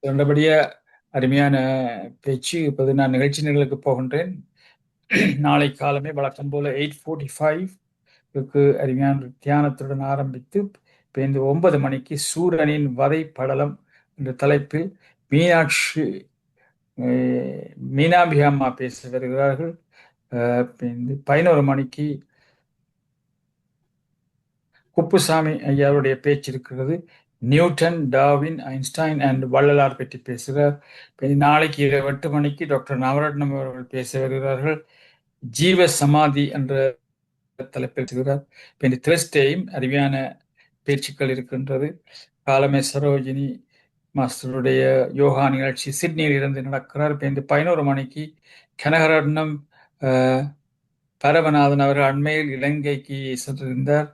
சொன்னபடியே அருமையான பேச்சு. இப்போது நான் நிகழ்ச்சி நிரலுக்கு போகின்றேன். நாளை காலமே வழக்கம் போல 8:45க்கு அருமையான தியானத்துடன் ஆரம்பித்து இந்த 9 மணிக்கு சூரனின் வதை படலம் என்ற தலைப்பில் மீனாட்சி மீனாம்பி அம்மா பேச வருகிறார்கள். 11 மணிக்கு குப்புசாமி ஐயாவுடைய பேச்சு இருக்கிறது. Newton, Darwin, Einstein and Vallalar பற்றி பேசுகிறார். நாளைக்கு 8 மணிக்கு டாக்டர் நவரத்னம் அவர்கள் பேச வருகிறார்கள். ஜீவ சமாதி என்ற தலைப்பில் பேசுகிறார். இந்த தேர்ஸ்டேயும் அருமையான பேச்சுக்கள் இருக்கின்றது. காலமே சரோஜினி மாஸ்டருடைய யோகா நிகழ்ச்சி சிட்னியில் இருந்து நடக்கிறார். இந்த 11 மணிக்கு கனகரட்னம் பரமநாதன் அவர்கள் அண்மையில் இலங்கைக்கு சென்றிருந்தார்.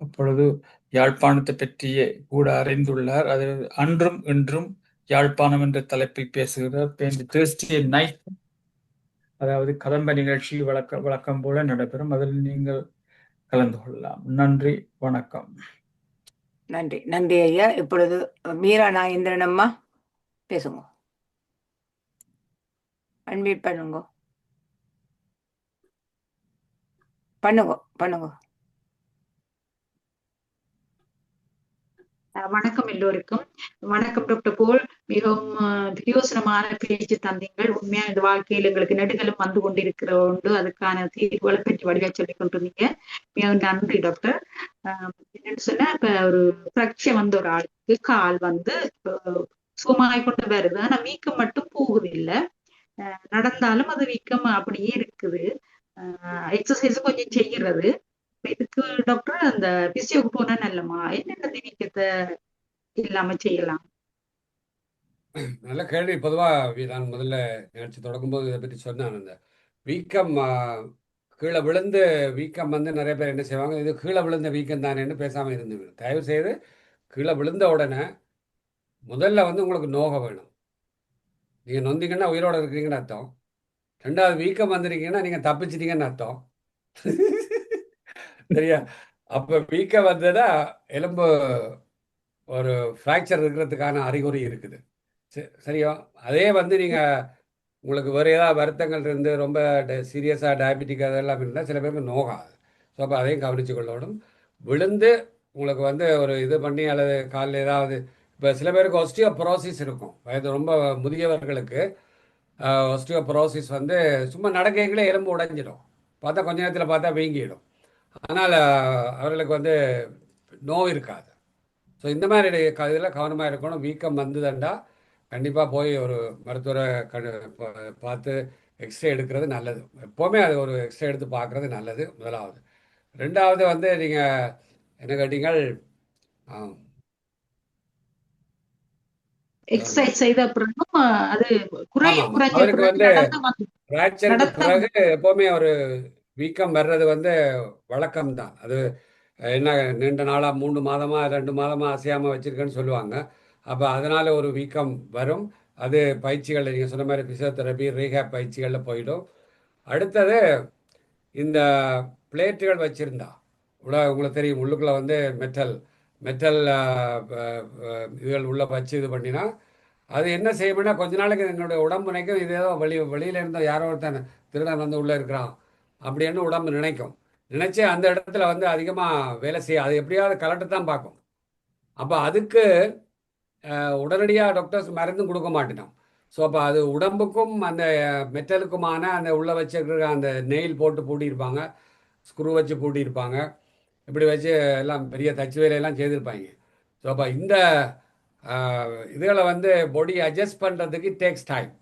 அப்பொழுது யாழ்ப்பாணத்தை பற்றிய கூட அறிந்துள்ளார். அது அன்றும் இன்றும் யாழ்ப்பாணம் என்ற தலைப்பில் பேசுகிறார். தேர்ஸ்டே நைட், அதாவது கதம்ப நிகழ்ச்சி வழக்கம் போல நடைபெறும். அதில் நீங்கள் கலந்து கொள்ளலாம். நன்றி, வணக்கம். நன்றி நன்றி ஐயா. இப்பொழுது மீரா நாகேந்திரன் அம்மா பேசுங்க. அன்மியூட் பண்ணுங்க பண்ணுங்க பண்ணுங்க. வணக்கம் எல்லோருக்கும். வணக்கம் டாக்டர் போல். மிகவும் பிரயோசனமான பேச்சு தந்தீங்கள். உண்மையா இந்த வாழ்க்கையில் எங்களுக்கு நெடுகளும் வந்து கொண்டிருக்கிற உண்டு, அதுக்கான தீர்வுகளை பற்றி வடிவா சொல்லிக் கொண்டிருந்தீங்க. மிகவும் நன்றி டாக்டர். என்னன்னு சொன்னா, இப்ப ஒரு ஃப்ராக்சர் வந்து ஒரு ஆளுக்கு கால் வந்து சுகமாய் கொண்டு வருது, ஆனா வீக்கம் மட்டும் போகுது இல்லை. நடந்தாலும் அது வீக்கம் அப்படியே இருக்குது. எக்ஸசைஸ் கொஞ்சம் செய்யறது. இதுக்கு டாக்டர் அந்த பிசியோக்கு போனா நல்லமா, என்னென்ன வீக்கத்தை இல்லாம செய்யலாம்? நல்ல கேள்வி. பொதுவா நான் முதல்ல நிகழ்ச்சி தொடங்கும்போது இதை பற்றி சொன்னேன். அந்த வீக்கம் கீழே விழுந்து வீக்கம் வந்து நிறைய பேர் என்ன செய்வாங்க, இது கீழே விழுந்த வீக்கம் தானேன்னு பேசாமல் இருந்துங்க. தயவு செய்து கீழே விழுந்த உடனே முதல்ல வந்து உங்களுக்கு நோக வேணும். நீங்கள் நொந்தீங்கன்னா உயிரோட இருக்கிறீங்கன்னு அர்த்தம். ரெண்டாவது வீக்கம் வந்திருக்கீங்கன்னா நீங்கள் தப்பிச்சிட்டீங்கன்னு அர்த்தம். சரியா? அப்போ வீக்கம் வந்ததா எலும்பு ஒரு ஃப்ராக்சர் இருக்கிறதுக்கான அறிகுறி இருக்குது. சரியா? அதே வந்து நீங்கள் உங்களுக்கு வேறு ஏதாவது வருத்தங்கள் இருந்து ரொம்ப சீரியஸாக டயபெட்டிக் அதெல்லாம் இருந்தால் சில பேருக்கு நோகாது. ஸோ அப்போ அதையும் கவனித்து கொள்ளணும். விழுந்து உங்களுக்கு வந்து ஒரு இது பண்ணி அல்லது காலில் ஏதாவது, இப்போ சில பேருக்கு ஒஸ்டியோபொரோசிஸ் இருக்கும். வயது ரொம்ப முதியவர்களுக்கு ஒஸ்டியோபொரோசிஸ் வந்து சும்மா நடக்கைகளே எலும்பு உடைஞ்சிடும். பார்த்தா கொஞ்ச நேரத்தில் பார்த்தா வீங்கிடும். அதனால் அவர்களுக்கு வந்து நோவு இருக்காது. ஸோ இந்த மாதிரி இதில் கவனமாக இருக்கணும். வீக்கம் வந்ததுண்டா கண்டிப்பாக போய் ஒரு மருத்துவரை பார்த்து எக்ஸ்ரே எடுக்கிறது நல்லது. எப்போவுமே அது ஒரு எக்ஸ்ரே எடுத்து பார்க்குறது நல்லது, முதலாவது. ரெண்டாவது வந்து நீங்கள் என்ன கேட்டீங்கள், எக்ஸசைஸ் செய்த அப்புறம் அது அவருக்கு வந்து ஃப்ராக்சருக்கு பிறகு எப்போவுமே ஒரு வீக்கம் வர்றது வந்து வழக்கம்தான். அது என்ன நீண்ட நாளாக 3 மாதமாக 2 மாதமாக அசையாமல் வச்சுருக்கேன்னு சொல்லுவாங்க. அப்போ அதனால் ஒரு வீக்கம் வரும். அது பயிற்சிகளில் நீங்கள் சொன்ன மாதிரி ஃபிசியோதெரப்பி, ரீஹேப் பயிற்சிகளில் போயிடும். அடுத்தது இந்த பிளேட்டுகள் வச்சுருந்தா உங்களுக்கு தெரியும், உள்ளுக்குள்ளே வந்து மெட்டல் இதுகள் உள்ளே வச்சு இது பண்ணினா அது என்ன செய்யணும்னா கொஞ்ச நாளைக்கு என்னுடைய உடம்பு நினைக்கும், இது ஏதோ வெளியில் இருந்தால் யாரோ ஒருத்தன் திருடன் வந்து உள்ளே இருக்கிறான் அப்படின்னு உடம்பு நினைக்கும். நினச்சி அந்த இடத்துல வந்து அதிகமாக வேலை செய்ய அது எப்படியாவது கலட்டு தான் பார்க்கும். அப்போ அதுக்கு உடனடியாக டாக்டர்ஸ் மருந்தும் கொடுக்க மாட்டேனோம். ஸோ அப்போ அது உடம்புக்கும் அந்த மெட்டலுக்குமான அந்த உள்ளே வச்சுருக்கிற அந்த நெயில் போட்டு பூட்டியிருப்பாங்க, ஸ்க்ரூ வச்சு பூட்டியிருப்பாங்க, இப்படி வச்சு எல்லாம் பெரிய தச்சு வேலையெல்லாம் செய்திருப்பாங்க. ஸோ அப்போ இந்த இதுகளை வந்து பாடி அட்ஜஸ்ட் பண்ணுறதுக்கு டேக்ஸ் டைம்.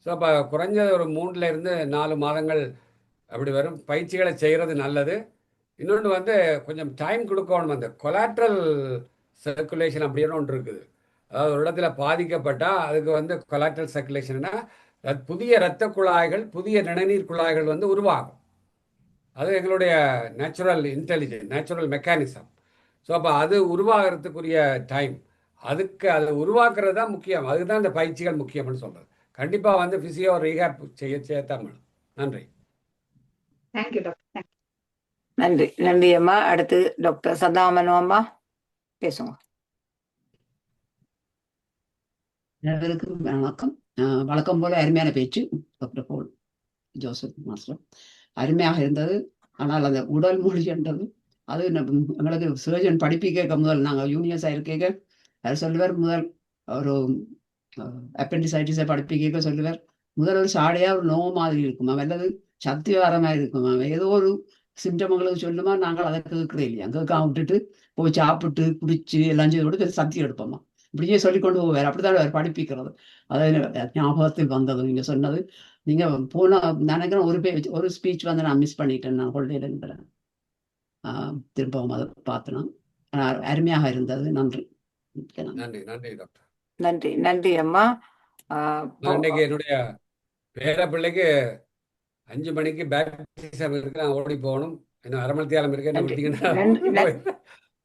ஸோ அப்போ குறைஞ்சது ஒரு 3லேருந்து 4 மாதங்கள் அப்படி வரும். பயிற்சிகளை செய்கிறது நல்லது. இன்னொன்று வந்து கொஞ்சம் டைம் கொடுக்கணும். அந்த கொலாட்ரல் சர்க்குலேஷன் அப்படின்னு ஒன்று இருக்குது. அதாவது ஒரு இடத்துல பாதிக்கப்பட்டால் அதுக்கு வந்து கொலாட்ரல் சர்க்குலேஷன்னா புதிய இரத்த குழாய்கள், புதிய நிணநீர் குழாய்கள் வந்து உருவாகும். அது எங்களுடைய natural intelligence, natural mechanism. So அப்போ அது உருவாகிறதுக்குரிய டைம், அதுக்கு அதை உருவாக்குறது தான் முக்கியம். அதுதான் இந்த பயிற்சிகள் முக்கியம்னு சொல்கிறது. கண்டிப்பாக வந்து ஃபிசியோ ரீஹேப் செய்யத்தான் வேணும். நன்றி. Thank you doctor. நன்றி நன்றி அம்மா. அடுத்து டாக்டர் சதாமனு அம்மா பேசுங்க. அனைவருக்கும் வணக்கம். வழக்கம் போல அருமையான பேச்சு டாக்டர் போல் ஜோசப் மாஸ்டர் அருமையாக இருந்தது. ஆனால் அந்த உடல் மொழி என்றது அது எங்களுக்கு சர்ஜன் படிப்பிக்க முதல் நாங்கள் யூனியர்ஸாக இருக்க அது சொல்லுவார். முதல் ஒரு அப்பெண்டிசைட்டிஸை படிப்பிக்க சொல்லுவார். முதல் ஒரு சாடையா ஒரு நோவு மாதிரி இருக்குமா, அல்லது சக்தி வர மாதிரி இருக்குமா, ஏதோ ஒரு சிம்டம்களுக்கு சொல்லுமா, நாங்கள் அதை கேட்கறே இல்லையா, கேட்காம விட்டுட்டு போய் சாப்பிட்டு குடிச்சு எல்லாம் செய்து கூட சக்தி எடுப்போமா, இப்படியே சொல்லிக்கொண்டு போவார். அப்படித்தான் அவர் படிப்பிக்கிறது. அது ஞாபகத்தில் வந்தது நீங்க சொன்னது. நீங்க போன நினைக்கிறேன் ஒரு ஸ்பீச் வந்து நான் மிஸ் பண்ணிட்டேன். நான் ஹொலிடேல திரும்பவும் அதை பார்த்தேன். அருமையாக இருந்தது. நன்றி. நன்றி நன்றி டாக்டர். நன்றி நன்றி அம்மா. நான் இன்னைக்கு என்னுடைய பேர பிள்ளைக்கு 5 மணிக்கு பேப்டிசம் இருக்கு, நான் ஓடி போகணும். இன்னும் அரை மணி நேரம் இருக்கு, என்ன விட்டீங்கன்னா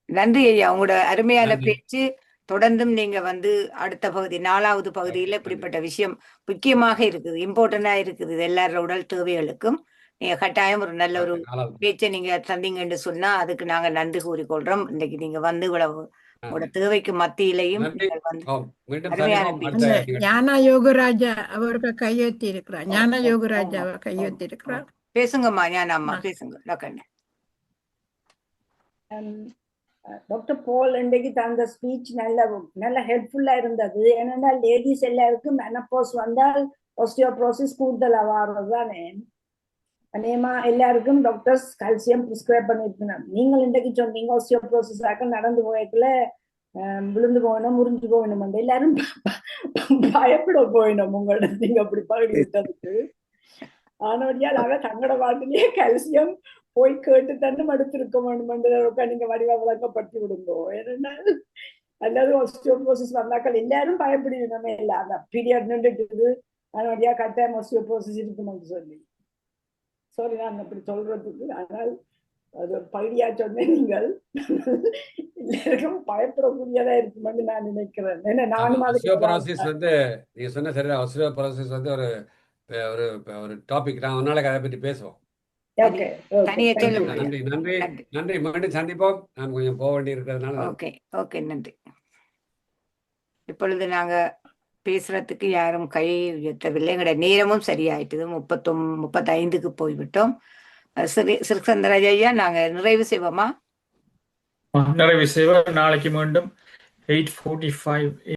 நன்றி ஐயா, உங்களோட அருமையான நன்றி. பேச்சு. தொடர்ந்தும் நீங்க வந்து அடுத்த பகுதி 4வது பகுதியில இப்படிப்பட்ட விஷயம் முக்கியமாக இருக்குது, இம்பார்ட்டண்டா இருக்குது. இது எல்லாரோட உடல் தேவைகளுக்கும் நீங்க கட்டாயம் ஒரு நல்ல ஒரு பேச்சை நீங்க தந்தீங்கன்னு சொன்னா அதுக்கு நாங்க நன்றி கூறிக்கொள்றோம். இன்னைக்கு நீங்க வந்து இவ்வளவு உங்களோட தேவைக்கு மத்தியிலையும் நன்றி. நீங்கள் வந்து ஆம், மீண்டும் அருமையான சந்திப்போம் பேச்சு. அடுத்த அந்த நிகழ்ச்சி. ஞான யோகராஜா அவர்கள் கையெழுத்தி இருக்கிறார். ஞான யோகராஜா அவர் கையெழுத்தி இருக்கிறார். பேசுங்கம்மா, ஞானம்மா பேசுங்க. டாக்டர் டாக்டர் போல் இன்றைக்கு தந்த ஸ்பீச் நல்ல ஹெல்ப்ஃபுல்லா இருந்தது. ஏன்னா லேடிஸ் எல்லாருக்கும் மெனப்போஸ் வந்தால் ஆஸ்டியோபரோசிஸ் கூடுதலா வர்றதுதானே. அநேகமா எல்லாருக்கும் டாக்டர்ஸ் கால்சியம் பிரிஸ்கிரைப் பண்ணிருக்கணும். நீங்கள் இன்றைக்கு சொன்னீங்க ஆஸ்டியோபரோசிஸ் ஆக்க நடந்து போயக்குள்ள விழுந்து போகணும், முறிஞ்சு போகணும், எல்லாரும் பயப்பட போயிடும் உங்களோட நீங்க அப்படி பகிர்ந்ததுக்கு. ஆனோடியால் அவ தங்களோட வாழ்க்கையிலேயே கால்சியம் போய் கேட்டு தண்ணி எடுத்திருக்க வேண்டும். நீங்க வடிவா விளக்கப்படுத்தி விடுங்கோ. ஏன்னா அல்லது ஆஸ்டியோபரோசிஸ் வந்தாக்கள் எல்லாரும் பயப்படுவீங்க. இல்ல அந்த பீரியட் நின்றுட்டு அதனுடைய கட்டாயம் ஆஸ்டியோபரோசிஸ் இருக்குன்னு சொல்லி சாரி நான் அப்படி சொல்றதுக்கு. ஆனால் அது ஒரு பகுதியா சொன்னேன். நீங்கள் எல்லாருக்கும் பயப்படக்கூடியதா இருக்குமென்னு நான் நினைக்கிறேன். ஏன்னா நானும் ஆஸ்டியோபரோசிஸ் வந்து நீங்க சொன்ன சரிதான். ஆஸ்டியோபரோசிஸ் வந்து ஒரு ஒரு ஒரு டாபிக். நான் ஒரு நாளைக்கு அதை பற்றி பேசுவோம். தனியா சொல்ல நன்றி நன்றி நன்றி. மீண்டும் சந்திப்போம். நான் கொஞ்சம் போக வேண்டி இருக்கிறதுனால. ஓகே ஓகே நன்றி. இப்பொழுது நாங்க பேசுறதுக்கு யாரும் கை உயர்த்தவில்லை. எங்களோட நேரமும் சரியாயிட்டது. 35க்கு போய்விட்டோம். சிறுசந்திரராஜ் ஐயா, நாங்க நிறைவு செய்வோமா? நிறைவு செய்வோம். நாளைக்கு மீண்டும் 8:45